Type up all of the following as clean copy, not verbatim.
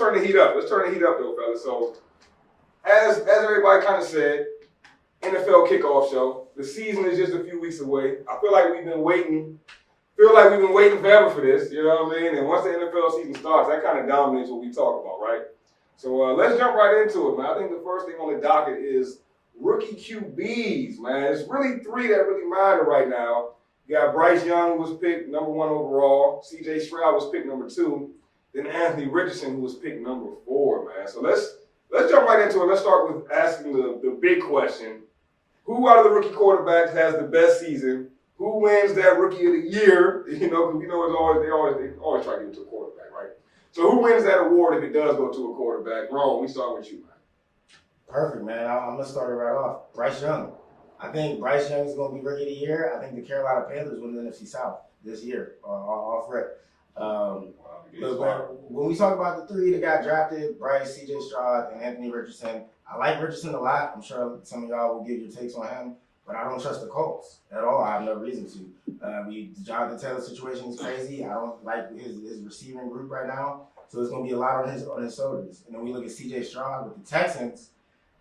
turn the heat up. Let's turn the heat up, though, fellas. So, as everybody kind of said, NFL kickoff show. The season is just a few weeks away. I feel like we've been waiting. Forever for this. You know what I mean? And once the NFL season starts, that kind of dominates what we talk about, right? So let's jump right into it, man. I think the first thing on the docket is rookie QBs, man. There's really three that really matter right now. You got Bryce Young, who was picked number 1 overall. C.J. Stroud was picked number 2. Then Anthony Richardson, who was picked number 4, man. So let's jump right into it. Let's start with asking the big question. Who out of the rookie quarterbacks has the best season? Who wins that rookie of the year? You know, because we know they always try to give it to a quarterback, right? So who wins that award if it does go to a quarterback? Ron, we start with you, man. Perfect, man. I'm going to start it right off. Bryce Young. I think Bryce Young is going to be rookie of the year. I think the Carolina Panthers win the NFC South this year, off rip. When we talk about the three that got drafted, Bryce, C.J. Stroud, and Anthony Richardson, I like Richardson a lot. I'm sure some of y'all will give your takes on him, but I don't trust the Colts at all. I have no reason to. The Jonathan Taylor situation is crazy. I don't like his receiving group right now, so it's going to be a lot on his shoulders. And then we look at C.J. Stroud with the Texans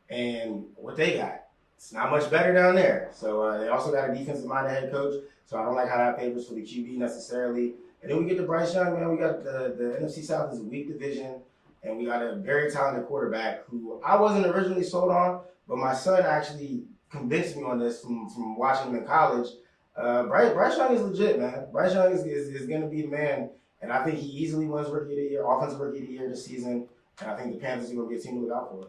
and what they got. It's not much better down there. So they also got a defensive-minded head coach, so I don't like how that favors for the QB necessarily. And then we get to Bryce Young, man. We got the NFC South is a weak division, and we got a very talented quarterback who I wasn't originally sold on, but my son actually convinced me on this from watching him in college. Bryce Young is legit, man. Bryce Young is going to be the man, and I think he easily wins Rookie of the Year, Offensive Rookie of the Year this season, and I think the Panthers are going to be a team to look out for.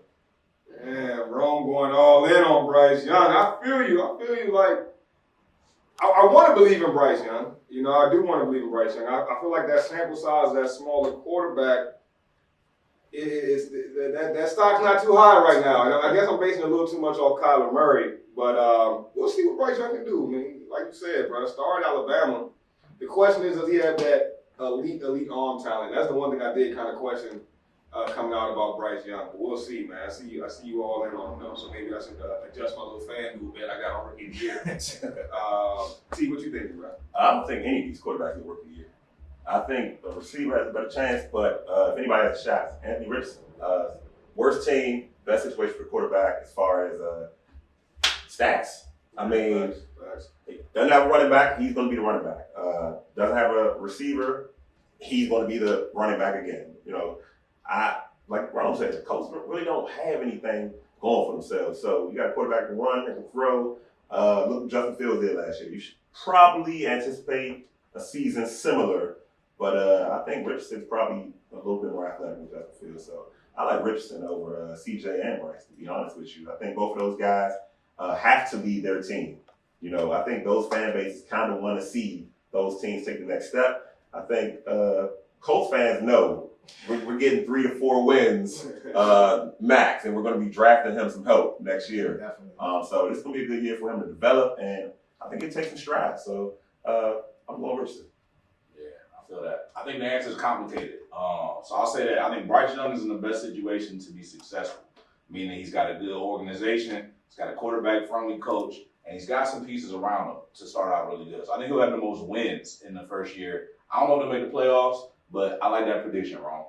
Yeah, Rome going all in on Bryce Young. I feel you. Like, I want to believe in Bryce Young. You know, I do want to believe in Bryce Young. I feel like that sample size, that smaller quarterback, that stock's not too high right now. And I guess I'm basing it a little too much on Kyler Murray. But we'll see what Bryce Young can do. I mean, like you said, bro, star in Alabama. The question is, does he have that elite arm talent? That's the one thing I did kind of question coming out about Bryce Young. But we'll see, man. I see you all in on him. So maybe I should adjust my little fan dude bet I got on rookie of the year. See what you think, bro. I don't think any of these quarterbacks will rookie of the year. I think the receiver has a better chance, but if anybody has a shot, Anthony Richardson. Worst team, best situation for quarterback as far as stats. I mean, doesn't have a running back, he's going to be the running back. Doesn't have a receiver, he's going to be the running back again. You know, like Ron said, the Colts really don't have anything going for themselves. So you got a quarterback to run and can throw. Look what Justin Fields did last year. You should probably anticipate a season similar, but I think Richardson's probably a little bit more athletic than Justin Fields. So I like Richardson over CJ and Bryce, to be honest with you. I think both of those guys have to lead their team. You know, I think those fan bases kind of want to see those teams take the next step. I think Colts fans know we're getting 3 to 4 wins max, and we're going to be drafting him some help next year. Definitely. So this is going to be a good year for him to develop, and I think it takes some strides. So I'm going Richardson. Yeah, I feel that. I think the answer is complicated. So I'll say that I think Bryce Young is in the best situation to be successful, meaning he's got a good organization, he's got a quarterback-friendly coach, and he's got some pieces around him to start out really good. So I think he'll have the most wins in the first year. I don't know if they'll make the playoffs, but I like that prediction, wrong.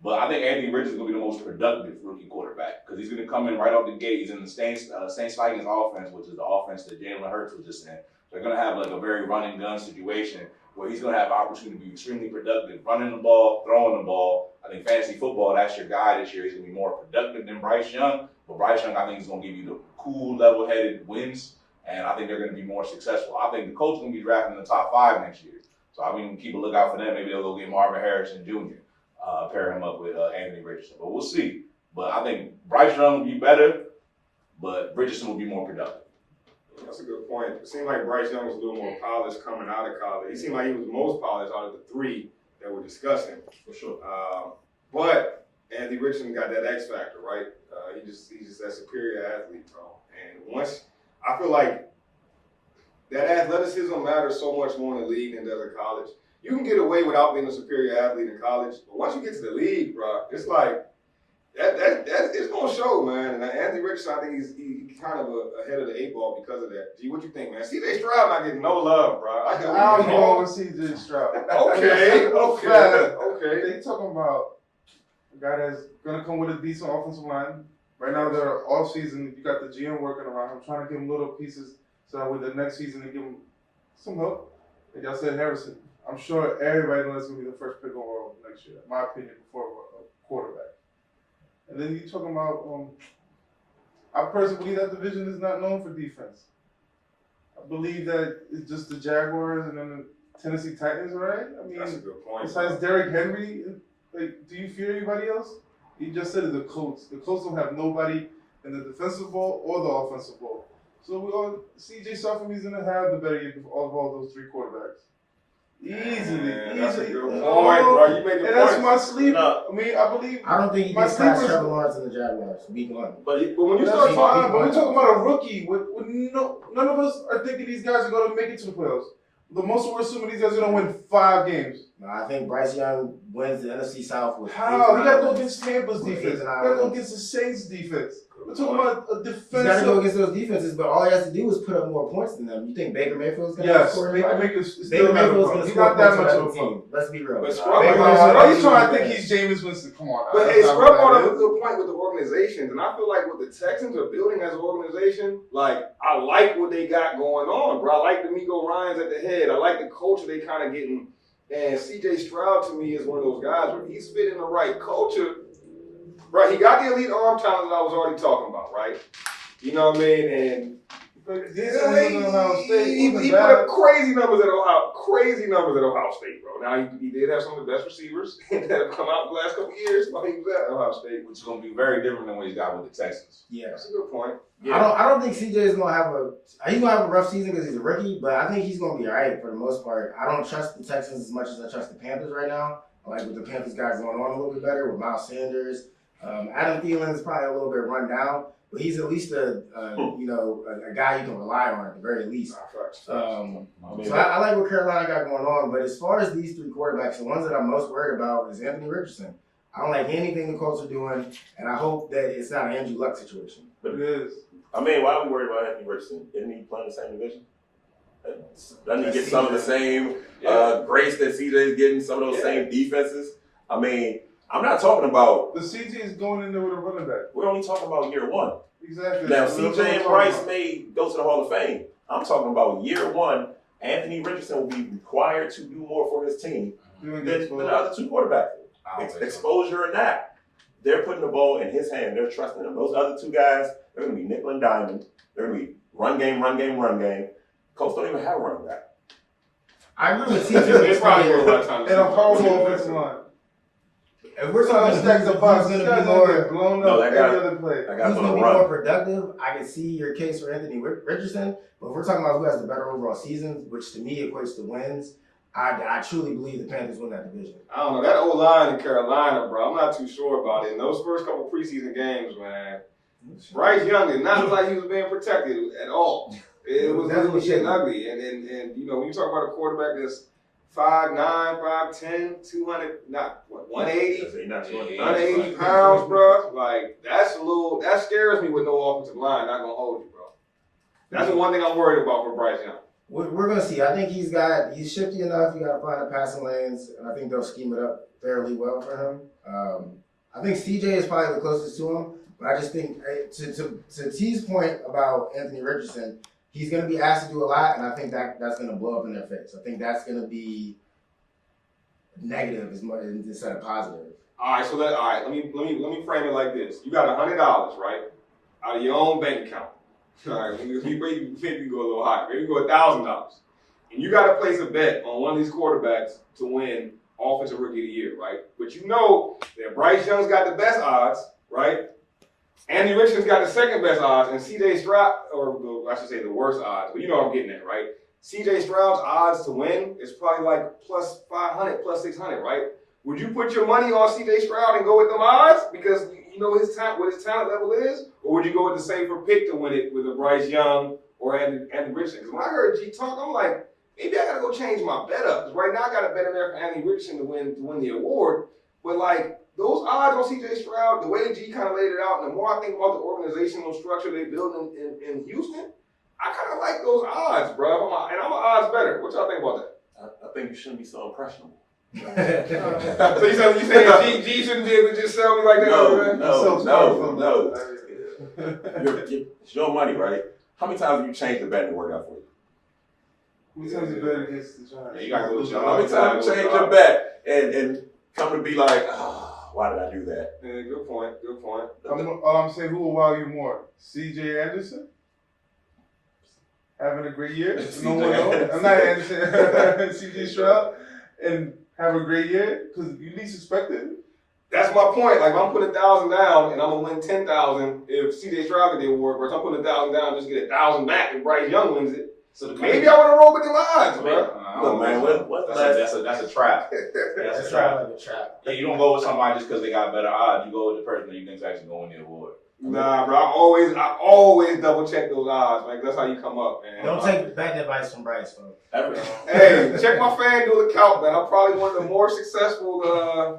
But I think Anthony Richardson is going to be the most productive rookie quarterback because he's going to come in right off the gate. He's in the Saints Vikings offense, which is the offense that Jalen Hurts was just in. They're going to have like a very run and gun situation where he's going to have opportunity to be extremely productive, running the ball, throwing the ball. I think fantasy football, that's your guy this year. He's going to be more productive than Bryce Young. But Bryce Young, I think, is going to give you the cool, level-headed wins, and I think they're going to be more successful. I think the Colts are going to be drafting in the top 5 next year. So I mean, keep a lookout for them. Maybe they'll go get Marvin Harrison Jr., pair him up with Anthony Richardson. But we'll see. But I think Bryce Young will be better, but Richardson will be more productive. That's a good point. It seemed like Bryce Young was a little more polished coming out of college. He seemed like he was most polished out of the 3 that we're discussing. For sure. But Anthony Richardson got that X factor, right? He's just that superior athlete, bro. And once I feel like that athleticism matters so much more in the league than it does in college. You can get away without being a superior athlete in college, but once you get to the league, bro, it's like that it's gonna show, man. And Anthony Richardson, I think he's kind of ahead of the 8 ball because of that. Gee, what you think, man? C.J. Stroud not getting no love, bro. I'm going with C.J. Stroud. Okay. They talking about a guy that's gonna come with a decent offensive line. Right now, they're off season. You got the GM working around him, trying to give him little pieces so that with the next season they give him some help. Like y'all said, Harrison. I'm sure everybody knows he's gonna be the first pick overall next year, in my opinion, before a quarterback. And then you talking about, I personally believe that division is not known for defense. I believe that it's just the Jaguars and then the Tennessee Titans, right? I mean, That's a good point. besides Derrick Henry, like, do you fear anybody else? You just said it, the Colts. The Colts don't have nobody in the defensive ball or the offensive ball. So we all, CJ Stroud, he's gonna have the better year of all those three quarterbacks. Easily. That's a good point, bro. You make a And point. that's my sleeper. No. I mean, I believe. I don't think he My gets past sleepers- Trevor Lawrence and the Jaguars. Week 1. But when you That's start fine, talking, but we're talking about a rookie. With none of us are thinking these guys are going to make it to the playoffs. The most we're assuming these guys are going to win 5 games. No, I think Bryce Young wins the NFC South with How? You got to go 8 against Tampa's With defense. 8 You and got to go 9 against the Saints defense. We're talking about a He's got to go defensive. against those defenses, but all he has to do is put up more points than them. You think Baker Mayfield's going to Yes, score? Baker anybody? Mayfield's Baker still never Mayfield's won. going to He's score not that points much for of a that team. team. Let's be real. But Baker Scrub- Mayfield, Baker you trying to Mayfield- think he's Jameis Winston? Come on. But That's hey, not Scrub what brought that up a is. good point with the organizations, and I feel like what the Texans are building as an organization, like, I like what they got going on, bro. I like D'Amico Ryans at the head. I like the culture they kind of getting. And CJ Stroud, to me, is one of those guys where he's fitting the right culture. Right, he got the elite arm talent that I was already talking about, right? You know what I mean? And But he these guys in Ohio State wasn't put bad. up crazy numbers at Ohio State, bro. Now he did have some of the best receivers that have come out the last couple of years while he was at Ohio State. Which is going to be very different than what he's got with the Texans. Yeah. That's a good point. I don't think CJ is gonna have a rough season because he's a rookie, but I think he's gonna be alright for the most part. I don't trust the Texans as much as I trust the Panthers right now. I like what the Panthers got going on a little bit better with Miles Sanders. Adam Thielen is probably a little bit run down, but he's at least a guy you can rely on at the very least. So I like what Carolina got going on, but as far as these 3 quarterbacks, the ones that I'm most worried about is Anthony Richardson. I don't like anything the Colts are doing, and I hope that it's not an Andrew Luck situation. But it is. I mean, why are we worried about Anthony Richardson? Isn't he playing the same division? Doesn't he get some of the same grace that CJ is getting, some of those same defenses? I mean, I'm not talking about. The CJ is going in there with a running back. We're only talking about year 1. Exactly. Now, That's what CJ I'm and talking Bryce about. may go to the Hall of Fame. I'm talking about year 1. Anthony Richardson will be required to do more for his team Doing than this the other 2 quarterbacks. I don't think so. Exposure and that. They're putting the ball in his hand. They're trusting him. Those other 2 guys, they're going to be nickel and diamond. They're going to be run game. Colts don't even have a running back. I agree with They CJ. probably will by the time And a horrible offensive line. If we're So talking stacks of box. who's This going to guy's be gonna more get blown No, up that every guy- other play. That guy's Who's going going to to be more run. productive? I can see your case for Anthony Richardson, but if we're talking about who has the better overall season, which to me equates to wins, I truly believe the Panthers win that division. I don't know. That O-line in Carolina, bro, I'm not too sure about it. In those first couple preseason games, man, Bryce Young did not look like he was being protected at all. It was Definitely getting shaky. ugly. And you know, when you talk about a quarterback that's 5'9", 5'10", 200, 180, He's not showing the 180 pounds, bro. Like, that scares me with no offensive line. Not gonna hold you, bro. That's the one thing I'm worried about for Bryce Young. We're going to see. I think he's shifty enough. You got to find the passing lanes, and I think they'll scheme it up fairly well for him. I think CJ is probably the closest to him, but I just think to T's point about Anthony Richardson, he's going to be asked to do a lot, and I think that's going to blow up in their face. I think that's going to be negative as much instead of positive. All right, let me frame it like this. You got $100, right, out of your own bank account. All right, maybe we go a little higher. Maybe go $1,000, and you got to place a bet on one of these quarterbacks to win Offensive Rookie of the Year, right? But you know that Bryce Young's got the best odds, right? Andy Richardson's got the second best odds, and C.J. Stroud, I should say the worst odds, but you know what I'm getting at, right? C.J. Stroud's odds to win is probably like plus 500, plus 600, right? Would you put your money on C.J. Stroud and go with them odds because you know what his talent level is? Or would you go with the safer pick to win it with a Bryce Young or Andy Richardson? Because when I heard G talk, I'm like, maybe I got to go change my bet up. Because right now I got a bet in there for Andy Richardson to win the award. But like, those odds on C.J. Stroud, the way G kind of laid it out, and the more I think about the organizational structure they build in Houston, I kind of like those odds, bro. And I'm an odds better. What y'all think about that? I think you shouldn't be so impressionable. So you saying G shouldn't be able to just sell me like that? man? No. It's your money, right? How many times have you changed the bet and it worked out for you? How many times you bet against the Giants? Yeah, you gotta go with your How many times you change your bet and come to be like, why did I do that? Yeah, good point. I'm saying, who will wow you more? C.J. Anderson? Having a great year? No one knows. I'm not Anderson. C.J. Stroud? And have a great year? Because you least expected it. That's my point. Like, if I'm putting 1,000 down and I'm gonna win 10,000 if C.J. Stroud get the award, versus I'm putting 1,000 down just to get 1,000 back if Bryce Young wins it. So Maybe I want to roll with the odds, bro. Look, man, That's a trap. That's a trap. Like a trap. Yeah, you don't go with somebody just because they got better odds. You go with the person that you think is actually going to win the award. Nah, bro. I always double check those odds, man. That's how you come up, man. Don't take bad advice from Bryce, folks. Hey, check my FanDuel account, man. I'm probably one of the more successful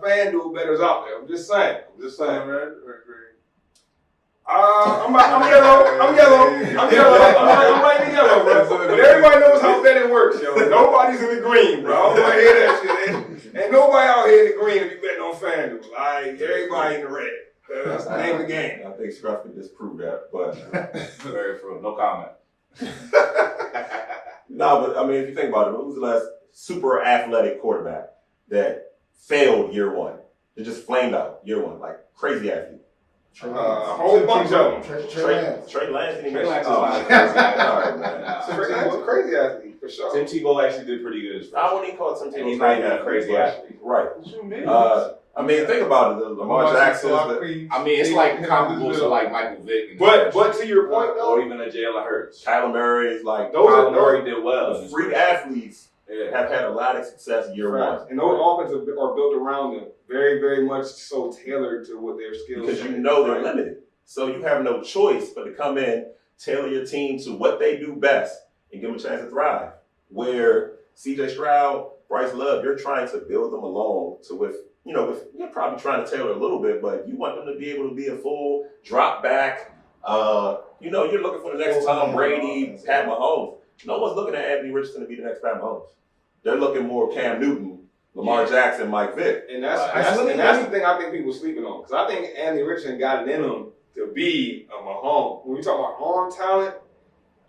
FanDuel bettors out there. I'm just saying. Red or green? I'm yellow. I'm right in yellow, bro. But everybody knows how betting works, yo. Nobody's in the green, bro. I don't want to hear that shit. Ain't nobody out here in the green if you betting on FanDuel. Like, everybody in the red. That's the name of the game. I think Scruff could disprove that, but Very true. No comment. no, but I mean, if you think about it, who was the last super athletic quarterback that failed year one? That just flamed out year one, like crazy athlete. A whole bunch of them. Trey Lance didn't even. Trey Lance is Oh, not a man. crazy athlete. All right, man. Trey Lance is a crazy athlete, for sure. Tim Tebow actually did pretty good as I wouldn't even call it some and he's not even a crazy athlete. Right. What you mean? I mean, think about it. Lamar Jackson. I mean, it's like comparable to like Michael Vick. But to your point, or though, even a Jalen Hurts. Kyler Murray is like Kyler Murray did well. the freak athletes have had a lot of success year one. And those offenses are built around them, very, very much so tailored to what their skills. Because you know they're limited. So you have no choice but to come in, tailor your team to what they do best, and give them a chance to thrive. Where C.J. Stroud, Bryce Love, you're trying to build them along to with you're probably trying to tailor a little bit, but you want them to be able to be a full drop back. You're looking for the next Tom Brady, Pat Mahomes. No one's looking at Anthony Richardson to be the next Pat Mahomes. They're looking more Cam Newton, Lamar Jackson, Mike Vick. And that's the thing I think people are sleeping on. Because I think Anthony Richardson got it in him to be a Mahomes. When we talk about arm talent,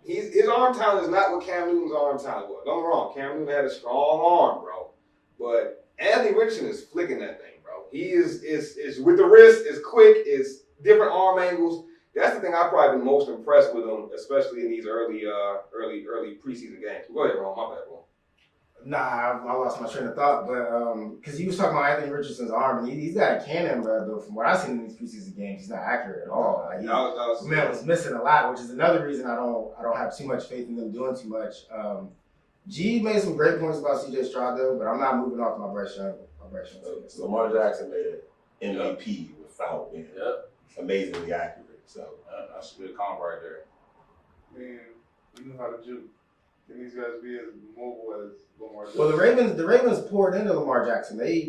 his arm talent is not what Cam Newton's arm talent was. Don't get me wrong, Cam Newton had a strong arm, bro. But Anthony Richardson is flicking that thing, bro. He is with the wrist, is quick, is different arm angles. That's the thing I've probably been most impressed with him, especially in these early preseason games. Go ahead, Ron. My bad, bro. Nah, I lost my train of thought, but because he was talking about Anthony Richardson's arm, and he's got a cannon, but from what I've seen in these preseason games, he's not accurate at all. Like, man was missing a lot, which is another reason I don't have too much faith in them doing too much. G made some great points about C.J. Stroud though, but I'm not moving off my Bryce Young. Lamar Jackson made an MVP without being amazingly accurate. So that's a good comp right there. Man, you know how to juke. Can these guys be as mobile as Lamar Jackson? Well, the Ravens poured into Lamar Jackson. They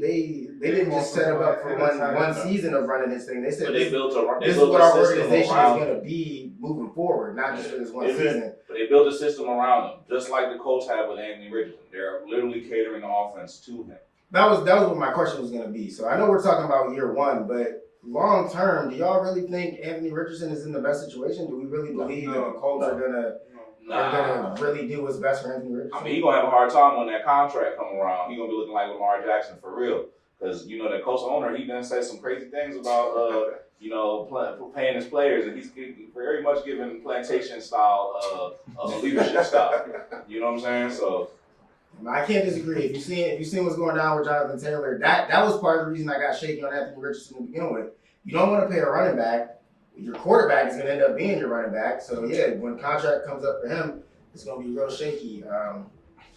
didn't just set him up for one season of running his thing. They said this is what our organization is going to be moving forward, not just for this one season. But they built a system around him, just like the Colts have with Anthony Richardson. They're literally catering the offense to him. That was what my question was going to be. So I know we're talking about year one, but long term, do y'all really think Anthony Richardson is in the best situation? Do we really believe that the Colts are going to really do what's best for Anthony Richardson? I mean, he's going to have a hard time when that contract come around. He's going to be looking like Lamar Jackson for real. Because, that Colts owner, he done said some crazy things about, paying his players. And he's very much giving plantation style leadership style. You know what I'm saying? So I can't disagree. If you seen what's going down with Jonathan Taylor, that was part of the reason I got shaky on Anthony Richardson to begin with. You don't want to pay a running back. Your quarterback is going to end up being your running back. So, yeah, when contract comes up for him, it's going to be real shaky.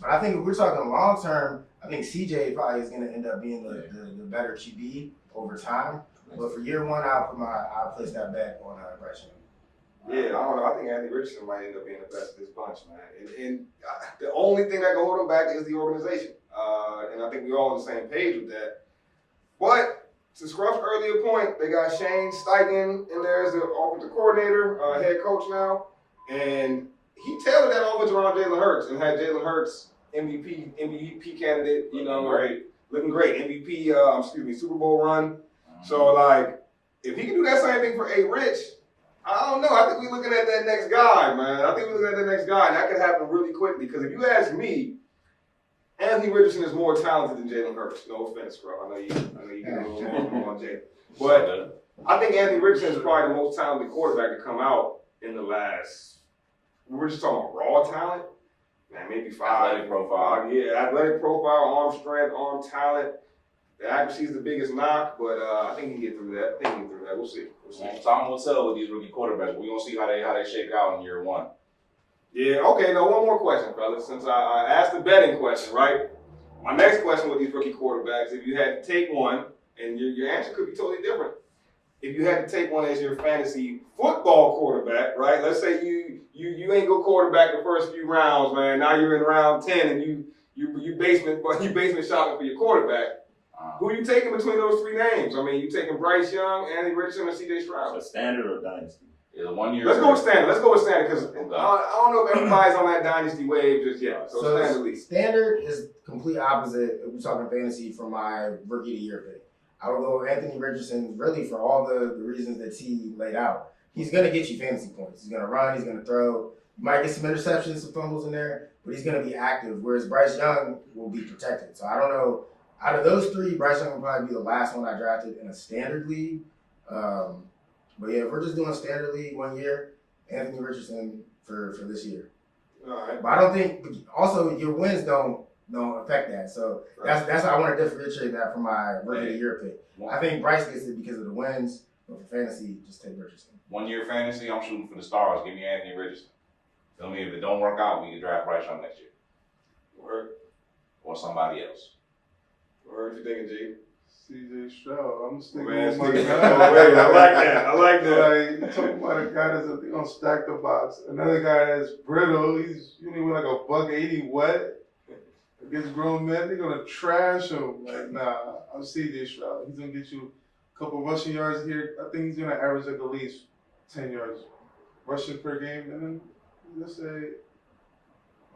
But I think if we're talking long term, I think CJ probably is going to end up being the better QB over time. But for year one, I'll place that bet on Bryce Young. Yeah, I don't know. I think Anthony Richardson might end up being the best of this bunch, man. And the only thing that can hold him back is the organization. And I think we're all on the same page with that. But to Scruff's earlier point, they got Shane Steichen in there as the offensive coordinator, head coach now. And he tailored that offense around Jalen Hurts and had Jalen Hurts MVP candidate, Great. looking great. MVP, Super Bowl run. So, like, if he can do that same thing for A. Rich, I don't know. I think we're looking at that next guy, man. I think we're looking at the next guy, and that could happen really quickly. Because if you ask me, Anthony Richardson is more talented than Jalen Hurts. No offense, bro. I know you get a little more on Jalen. But I think Anthony Richardson is probably the most talented quarterback to come out in the last, we're just talking about raw talent. Man, maybe 5. Athletic profile. Yeah, athletic profile, arm strength, arm talent. The accuracy is the biggest knock, but I think he can get through that. We'll see. Time will tell with these rookie quarterbacks. We're gonna see how they shake out in year 1. Yeah, okay, now one more question, fellas. Since I asked the betting question, right? My next question with these rookie quarterbacks, if you had to take one, and your answer could be totally different. If you had to take one as your fantasy football quarterback, right? Let's say you ain't go quarterback the first few rounds, man. Now you're in round 10 and you basement shopping for your quarterback. Who you taking between those 3 names? I mean, you taking Bryce Young, Anthony Richardson, or C.J. Stroud? So standard or dynasty? It's 1 year. Let's go with standard because I don't know if everybody's on that dynasty wave just yet. So standard league. Standard is complete opposite. We're talking fantasy for my rookie of the year pick. I would go with Anthony Richardson really for all the reasons that T laid out. He's going to get you fantasy points. He's going to run. He's going to throw. You might get some interceptions, some fumbles in there, but he's going to be active, whereas Bryce Young will be protected. So I don't know. Out of those 3, Bryce Young will probably be the last one I drafted in a standard league. But yeah, if we're just doing standard league 1 year, Anthony Richardson for this year. All right. But I don't think also your wins don't affect that. So that's how I want to differentiate that from my rookie of the year pick. I think Bryce gets it because of the wins, but for fantasy, just take Richardson. 1 year fantasy, I'm shooting for the stars. Give me Anthony Richardson. Tell me if it don't work out, we can draft Bryce Young next year. Word. Or somebody else. What you thinking, G? C.J. Stroud. I'm sticking Man, with my wait, guy. I like that. Like, you talking about a guy that's gonna stack the box. Another guy that's brittle. He's only with like a $180 wet. Against grown men, they're gonna trash him. Like, nah, I'm C.J. Stroud. He's gonna get you a couple rushing yards here. I think he's gonna average like at least 10 yards rushing per game, and then let's say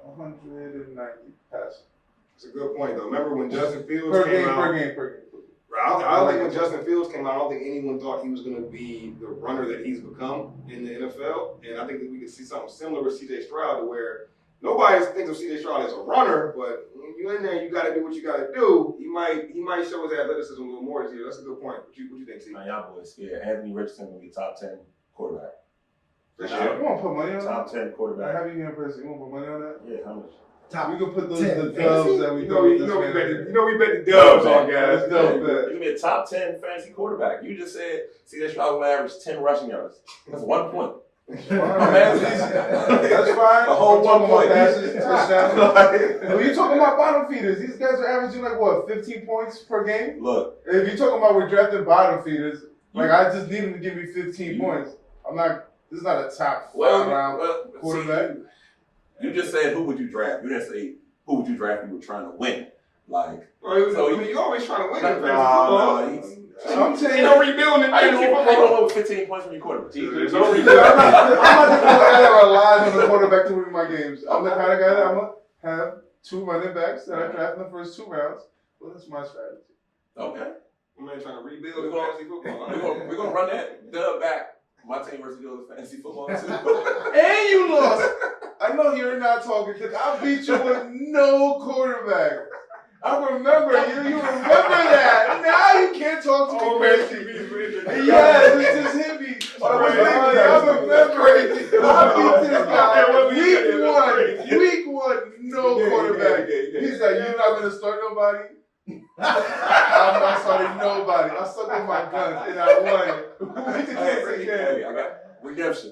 190 passing. It's a good point, though. Remember when Justin Fields Per came game. Right, I don't think when Justin Fields came out, I don't think anyone thought he was going to be the runner that he's become in the NFL. And I think that we could see something similar with C.J. Stroud, to where nobody thinks of C.J. Stroud as a runner, but when you're in there, you got to do what you got to do. He might show his athleticism a little more this year. That's a good point. What you think, T? Now y'all boys scared. Anthony Richardson will be top 10 quarterback. For You sure. want to put money on Top that? 10 I quarterback. have you in person. You want to put money on that? Yeah, how much? Top We can put those 10 the dubs that we You do know, with we this bet the dubs on guys. Let's go, You're gonna be a top 10 fantasy quarterback. You just said C.J. Stroud will average 10 rushing yards. That's 1 point. That's fine. A whole 1 point. Passes, touchdown. When you talking about bottom feeders, these guys are averaging like what, 15 points per game? Look, If you're talking about we're drafting bottom feeders, like I just need them to give me 15 points. This is not a top 5 round quarterback. See, you just said who would you draft. You didn't say who would you draft if you were trying to win. Like, You're always trying to win. I'm saying, Ain't no rebuilding in how you fantasy gonna football. win with 15 points from your quarterback? There's I'm no not rebuilding. the guy that relies on the quarterback to win my games. I'm the kind of guy that I'm going to have 2 running backs that I draft in the first 2 rounds. Well, that's my strategy. Okay. I'm trying to rebuild in fantasy football. We're gonna run that dub back. My team versus yours fantasy football too. And you lost. I know you're not talking because I beat you with no quarterback. I remember you. You remember that. Now you can't talk to me crazy. Yes, it just hit me. I remember. I beat this guy week 1, no quarterback. He's like, you're not going to start nobody? I'm not starting nobody. I stuck with my guns and I won. Hey, I got redemption.